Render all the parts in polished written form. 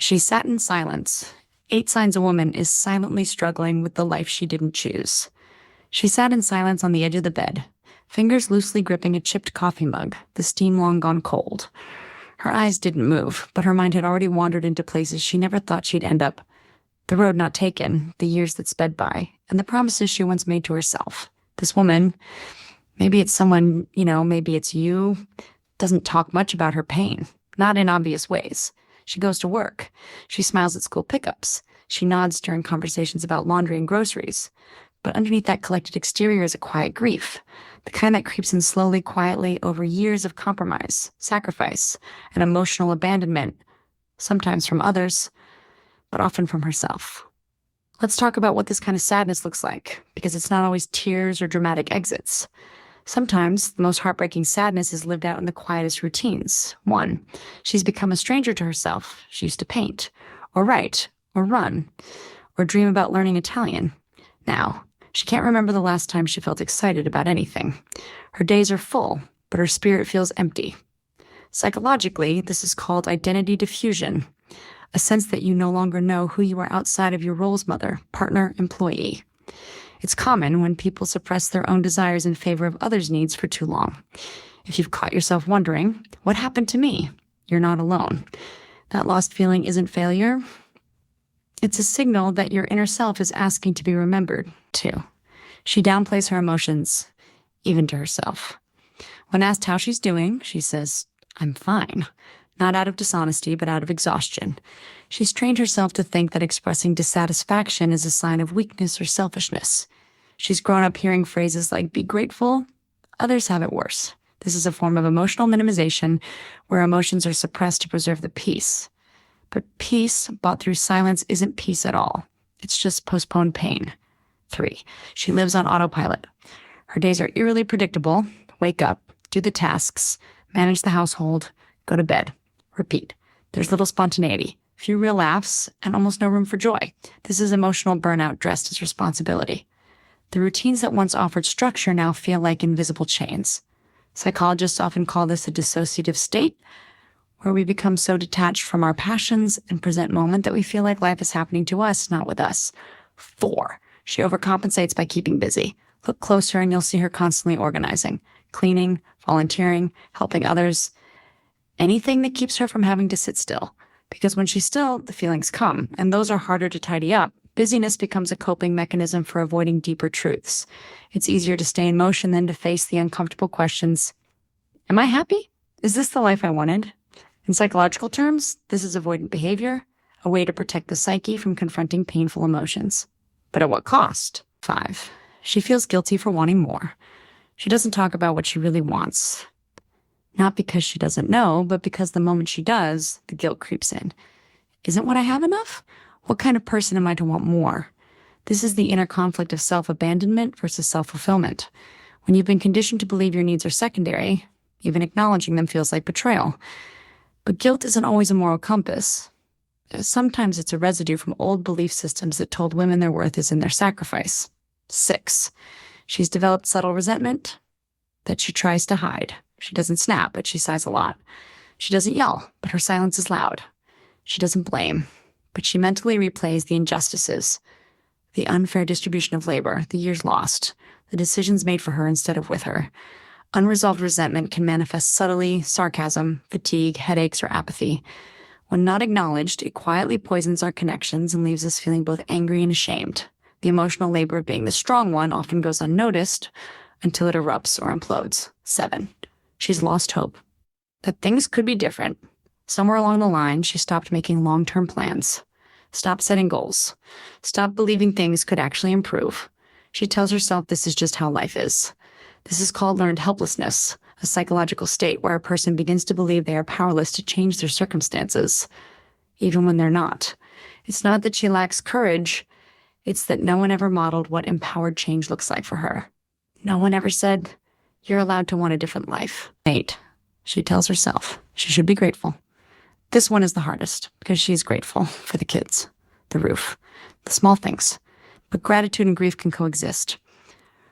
She sat in silence. 8 signs a woman is silently struggling with the life she didn't choose. She sat in silence on the edge of the bed, fingers loosely gripping a chipped coffee mug, the steam long gone cold. Her eyes didn't move, but her mind had already wandered into places she never thought she'd end up. The road not taken, the years that sped by, and the promises she once made to herself. This woman, maybe it's someone, maybe it's you, doesn't talk much about her pain, not in obvious ways. She goes to work. She smiles at school pickups. She nods during conversations about laundry and groceries. But underneath that collected exterior is a quiet grief, the kind that creeps in slowly, quietly over years of compromise, sacrifice, and emotional abandonment, sometimes from others, but often from herself. Let's talk about what this kind of sadness looks like, because it's not always tears or dramatic exits. Sometimes the most heartbreaking sadness is lived out in the quietest routines. 1, she's become a stranger to herself. She used to paint, or write, or run, or dream about learning Italian. Now, she can't remember the last time she felt excited about anything. Her days are full, but her spirit feels empty. Psychologically, this is called identity diffusion, a sense that you no longer know who you are outside of your roles: mother, partner, employee. It's common when people suppress their own desires in favor of others' needs for too long. If you've caught yourself wondering, what happened to me? You're not alone. That lost feeling isn't failure. It's a signal that your inner self is asking to be remembered, too. She downplays her emotions, even to herself. When asked how she's doing, she says, "I'm fine." Not out of dishonesty, but out of exhaustion. She's trained herself to think that expressing dissatisfaction is a sign of weakness or selfishness. She's grown up hearing phrases like, "be grateful." Others have it worse. This is a form of emotional minimization where emotions are suppressed to preserve the peace. But peace bought through silence isn't peace at all. It's just postponed pain. 3, she lives on autopilot. Her days are eerily predictable. Wake up, do the tasks, manage the household, go to bed. Repeat. There's little spontaneity, few real laughs, and almost no room for joy. This is emotional burnout dressed as responsibility. The routines that once offered structure now feel like invisible chains. Psychologists often call this a dissociative state, where we become so detached from our passions and present moment that we feel like life is happening to us, not with us. 4, she overcompensates by keeping busy. Look closer and you'll see her constantly organizing, cleaning, volunteering, helping others. Anything that keeps her from having to sit still. Because when she's still, the feelings come, and those are harder to tidy up. Busyness becomes a coping mechanism for avoiding deeper truths. It's easier to stay in motion than to face the uncomfortable questions. Am I happy? Is this the life I wanted? In psychological terms, this is avoidant behavior, a way to protect the psyche from confronting painful emotions. But at what cost? 5, she feels guilty for wanting more. She doesn't talk about what she really wants. Not because she doesn't know, but because the moment she does, the guilt creeps in. Isn't what I have enough? What kind of person am I to want more? This is the inner conflict of self-abandonment versus self-fulfillment. When you've been conditioned to believe your needs are secondary, even acknowledging them feels like betrayal. But guilt isn't always a moral compass. Sometimes it's a residue from old belief systems that told women their worth is in their sacrifice. 6, she's developed subtle resentment that she tries to hide. She doesn't snap, but she sighs a lot. She doesn't yell, but her silence is loud. She doesn't blame, but she mentally replays the injustices, the unfair distribution of labor, the years lost, the decisions made for her instead of with her. Unresolved resentment can manifest subtly: sarcasm, fatigue, headaches, or apathy. When not acknowledged, it quietly poisons our connections and leaves us feeling both angry and ashamed. The emotional labor of being the strong one often goes unnoticed until it erupts or implodes. 7, she's lost hope that things could be different. Somewhere along the line, she stopped making long-term plans, stopped setting goals, stopped believing things could actually improve. She tells herself this is just how life is. This is called learned helplessness, a psychological state where a person begins to believe they are powerless to change their circumstances, even when they're not. It's not that she lacks courage, it's that no one ever modeled what empowered change looks like for her. No one ever said, "You're allowed to want a different life." 8, she tells herself she should be grateful. This one is the hardest because she's grateful for the kids, the roof, the small things. But gratitude and grief can coexist.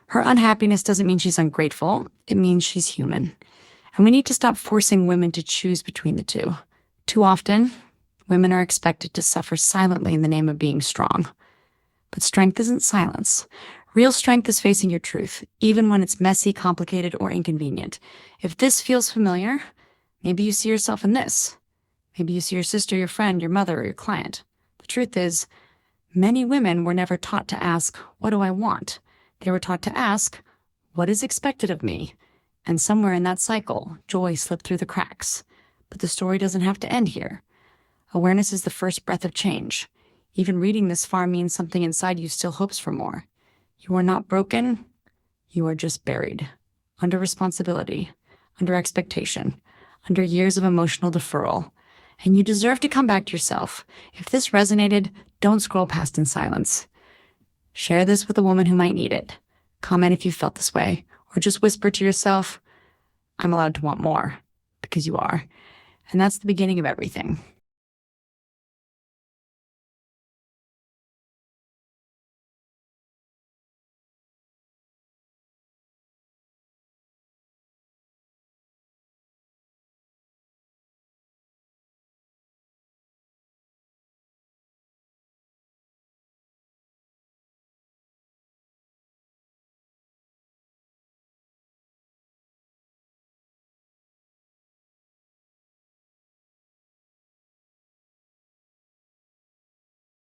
Her unhappiness doesn't mean she's ungrateful. It means she's human. And we need to stop forcing women to choose between the two. Too often, Women are expected to suffer silently in the name of being strong. But strength isn't silence. Real strength is facing your truth, even when it's messy, complicated, or inconvenient. If this feels familiar, maybe you see yourself in this. Maybe you see your sister, your friend, your mother, or your client. The truth is, many women were never taught to ask, what do I want? They were taught to ask, what is expected of me? And somewhere in that cycle, joy slipped through the cracks. But the story doesn't have to end here. Awareness is the first breath of change. Even reading this far means something inside you still hopes for more. You are not broken. You are just buried. Under responsibility. Under expectation. Under years of emotional deferral. And you deserve to come back to yourself. If this resonated, don't scroll past in silence. Share this with a woman who might need it. Comment if you felt this way. Or just whisper to yourself, I'm allowed to want more. Because you are. And that's the beginning of everything.